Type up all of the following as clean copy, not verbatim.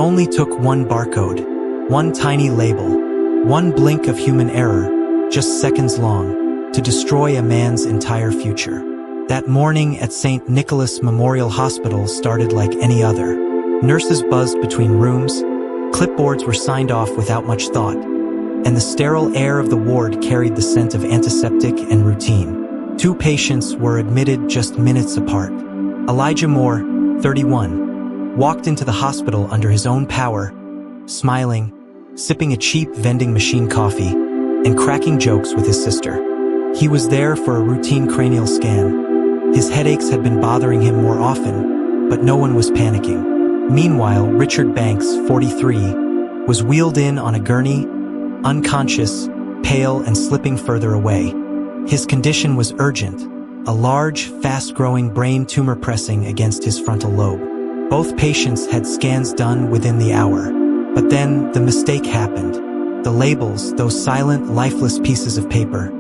only took one barcode, one tiny label, one blink of human error, just seconds long, to destroy a man's entire future. That morning at St. Nicholas Memorial Hospital started like any other. Nurses buzzed between rooms, clipboards were signed off without much thought, and the sterile air of the ward carried the scent of antiseptic and routine. 2 patients were admitted just minutes apart. Elijah Moore, 31, walked into the hospital under his own power, smiling, sipping a cheap vending machine coffee, and cracking jokes with his sister. He was there for a routine cranial scan. His headaches had been bothering him more often, but no one was panicking. Meanwhile, Richard Banks, 43, was wheeled in on a gurney, unconscious, pale and slipping further away. His condition was urgent, a large, fast-growing brain tumor pressing against his frontal lobe. Both patients had scans done within the hour. But then, the mistake happened. The labels, those silent, lifeless pieces of paper,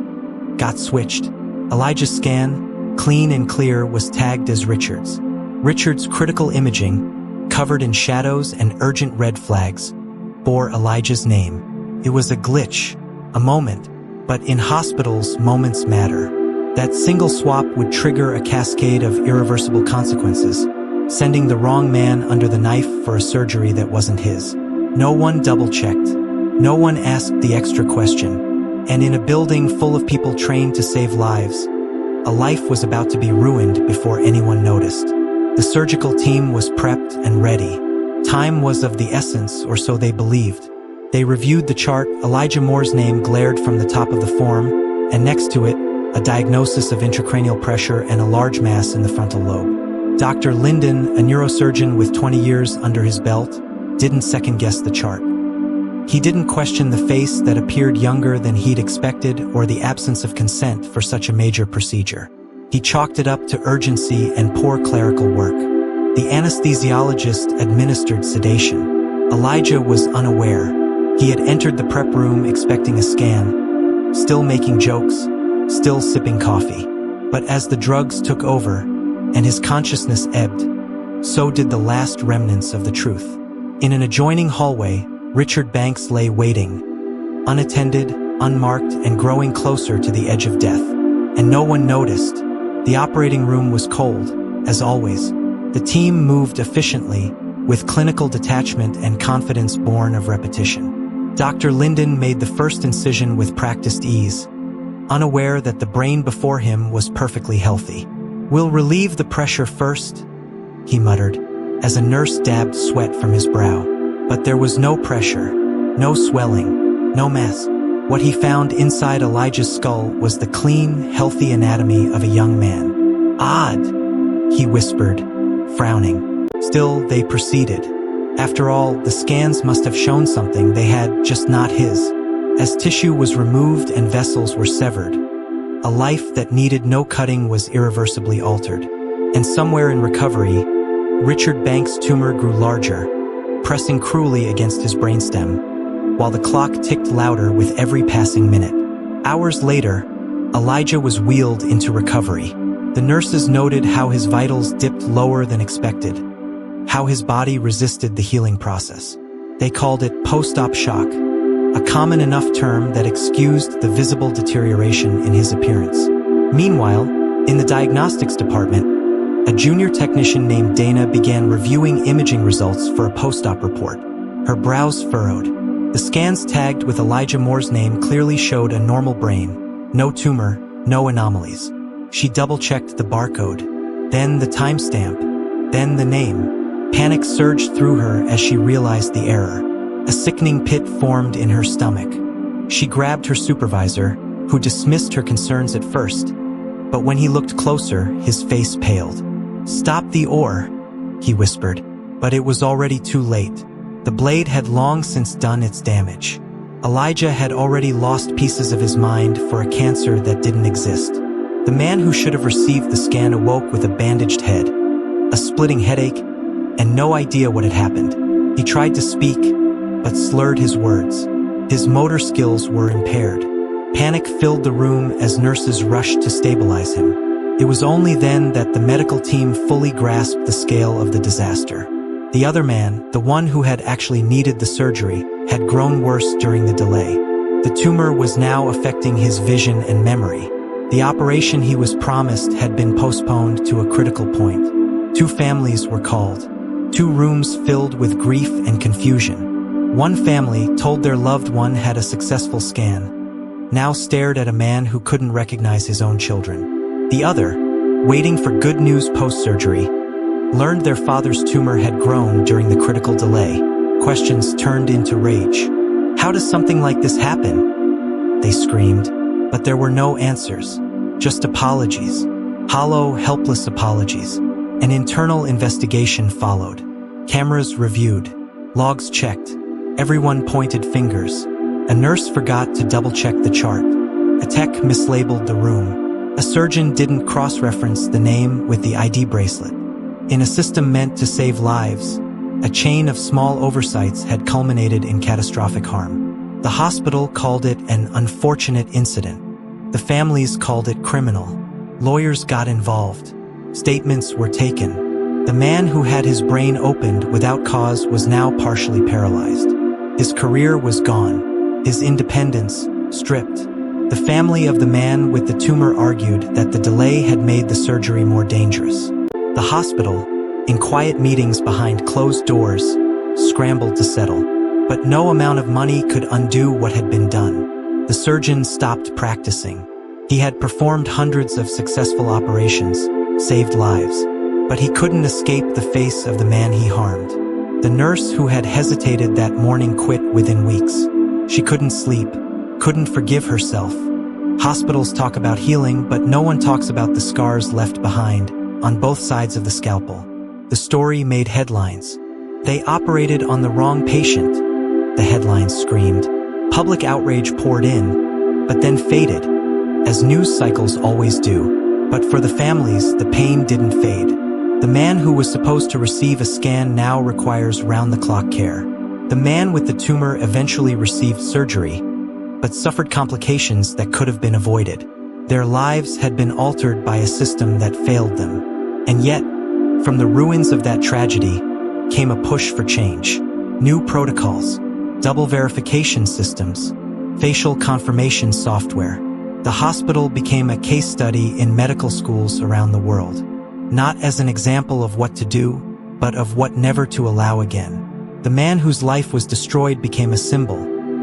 got switched. Elijah's scan, clean and clear, was tagged as Richard's. Richard's critical imaging, covered in shadows and urgent red flags, bore Elijah's name. It was a glitch, a moment, but in hospitals, moments matter. That single swap would trigger a cascade of irreversible consequences, sending the wrong man under the knife for a surgery that wasn't his. No one double-checked. No one asked the extra question. And in a building full of people trained to save lives, a life was about to be ruined before anyone noticed. The surgical team was prepped and ready. Time was of the essence, or so they believed. They reviewed the chart. Elijah Moore's name glared from the top of the form, and next to it, a diagnosis of intracranial pressure and a large mass in the frontal lobe. Dr. Linden, a neurosurgeon with 20 years under his belt, didn't second-guess the chart. He didn't question the face that appeared younger than he'd expected or the absence of consent for such a major procedure. He chalked it up to urgency and poor clerical work. The anesthesiologist administered sedation. Elijah was unaware. He had entered the prep room expecting a scan, still making jokes, still sipping coffee. But as the drugs took over and his consciousness ebbed, so did the last remnants of the truth. In an adjoining hallway, Richard Banks lay waiting, unattended, unmarked, and growing closer to the edge of death. And no one noticed. The operating room was cold, as always. The team moved efficiently, with clinical detachment and confidence born of repetition. Dr. Linden made the first incision with practiced ease, unaware that the brain before him was perfectly healthy. "We'll relieve the pressure first," he muttered, as a nurse dabbed sweat from his brow. But there was no pressure, no swelling, no mass. What he found inside Elijah's skull was the clean, healthy anatomy of a young man. "Odd," he whispered, frowning. Still, they proceeded. After all, the scans must have shown something they had, just not his. As tissue was removed and vessels were severed, a life that needed no cutting was irreversibly altered. And somewhere in recovery, Richard Banks' tumor grew larger, pressing cruelly against his brainstem, while the clock ticked louder with every passing minute. Hours later, Elijah was wheeled into recovery. The nurses noted how his vitals dipped lower than expected, how his body resisted the healing process. They called it post-op shock, a common enough term that excused the visible deterioration in his appearance. Meanwhile, in the diagnostics department, a junior technician named Dana began reviewing imaging results for a post-op report. Her brows furrowed. The scans tagged with Elijah Moore's name clearly showed a normal brain, no tumor, no anomalies. She double-checked the barcode, then the timestamp, then the name. Panic surged through her as she realized the error. A sickening pit formed in her stomach. She grabbed her supervisor, who dismissed her concerns at first, but when he looked closer, his face paled. "Stop the ore," he whispered, but it was already too late. The blade had long since done its damage. Elijah had already lost pieces of his mind for a cancer that didn't exist. The man who should have received the scan awoke with a bandaged head, a splitting headache, and no idea what had happened. He tried to speak, but slurred his words. His motor skills were impaired. Panic filled the room as nurses rushed to stabilize him. It was only then that the medical team fully grasped the scale of the disaster. The other man, the one who had actually needed the surgery, had grown worse during the delay. The tumor was now affecting his vision and memory. The operation he was promised had been postponed to a critical point. 2 families were called. 2 rooms filled with grief and confusion. One family, told their loved one had a successful scan, now stared at a man who couldn't recognize his own children. The other, waiting for good news post-surgery, learned their father's tumor had grown during the critical delay. Questions turned into rage. "How does something like this happen?" they screamed, but there were no answers, just apologies. Hollow, helpless apologies. An internal investigation followed. Cameras reviewed. Logs checked. Everyone pointed fingers. A nurse forgot to double-check the chart. A tech mislabeled the room. A surgeon didn't cross-reference the name with the ID bracelet. In a system meant to save lives, a chain of small oversights had culminated in catastrophic harm. The hospital called it an unfortunate incident. The families called it criminal. Lawyers got involved. Statements were taken. The man who had his brain opened without cause was now partially paralyzed. His career was gone. His independence stripped. The family of the man with the tumor argued that the delay had made the surgery more dangerous. The hospital, in quiet meetings behind closed doors, scrambled to settle. But no amount of money could undo what had been done. The surgeon stopped practicing. He had performed hundreds of successful operations, saved lives, but he couldn't escape the face of the man he harmed. The nurse who had hesitated that morning quit within weeks. She couldn't sleep, couldn't forgive herself. Hospitals talk about healing, but no one talks about the scars left behind on both sides of the scalpel. The story made headlines. "They operated on the wrong patient," the headlines screamed. Public outrage poured in, but then faded, as news cycles always do. But for the families, the pain didn't fade. The man who was supposed to receive a scan now requires round-the-clock care. The man with the tumor eventually received surgery, but suffered complications that could have been avoided. Their lives had been altered by a system that failed them. And yet, from the ruins of that tragedy, came a push for change. New protocols, double verification systems, facial confirmation software. The hospital became a case study in medical schools around the world. Not as an example of what to do, but of what never to allow again. The man whose life was destroyed became a symbol,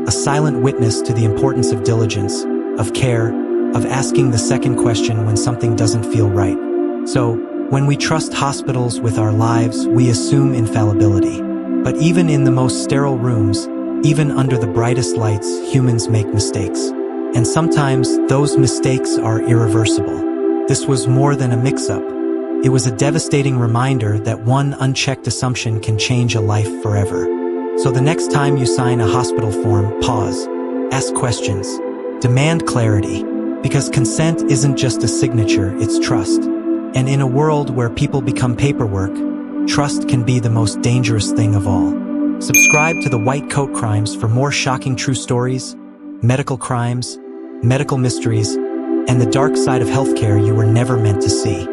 a silent witness to the importance of diligence, of care, of asking the second question when something doesn't feel right. So, when we trust hospitals with our lives, we assume infallibility. But even in the most sterile rooms, even under the brightest lights, humans make mistakes. And sometimes those mistakes are irreversible. This was more than a mix-up. It was a devastating reminder that one unchecked assumption can change a life forever. So the next time you sign a hospital form, pause, ask questions, demand clarity, because consent isn't just a signature, it's trust. And in a world where people become paperwork, trust can be the most dangerous thing of all. Subscribe to the White Coat Crimes for more shocking true stories, medical crimes, medical mysteries, and the dark side of healthcare you were never meant to see.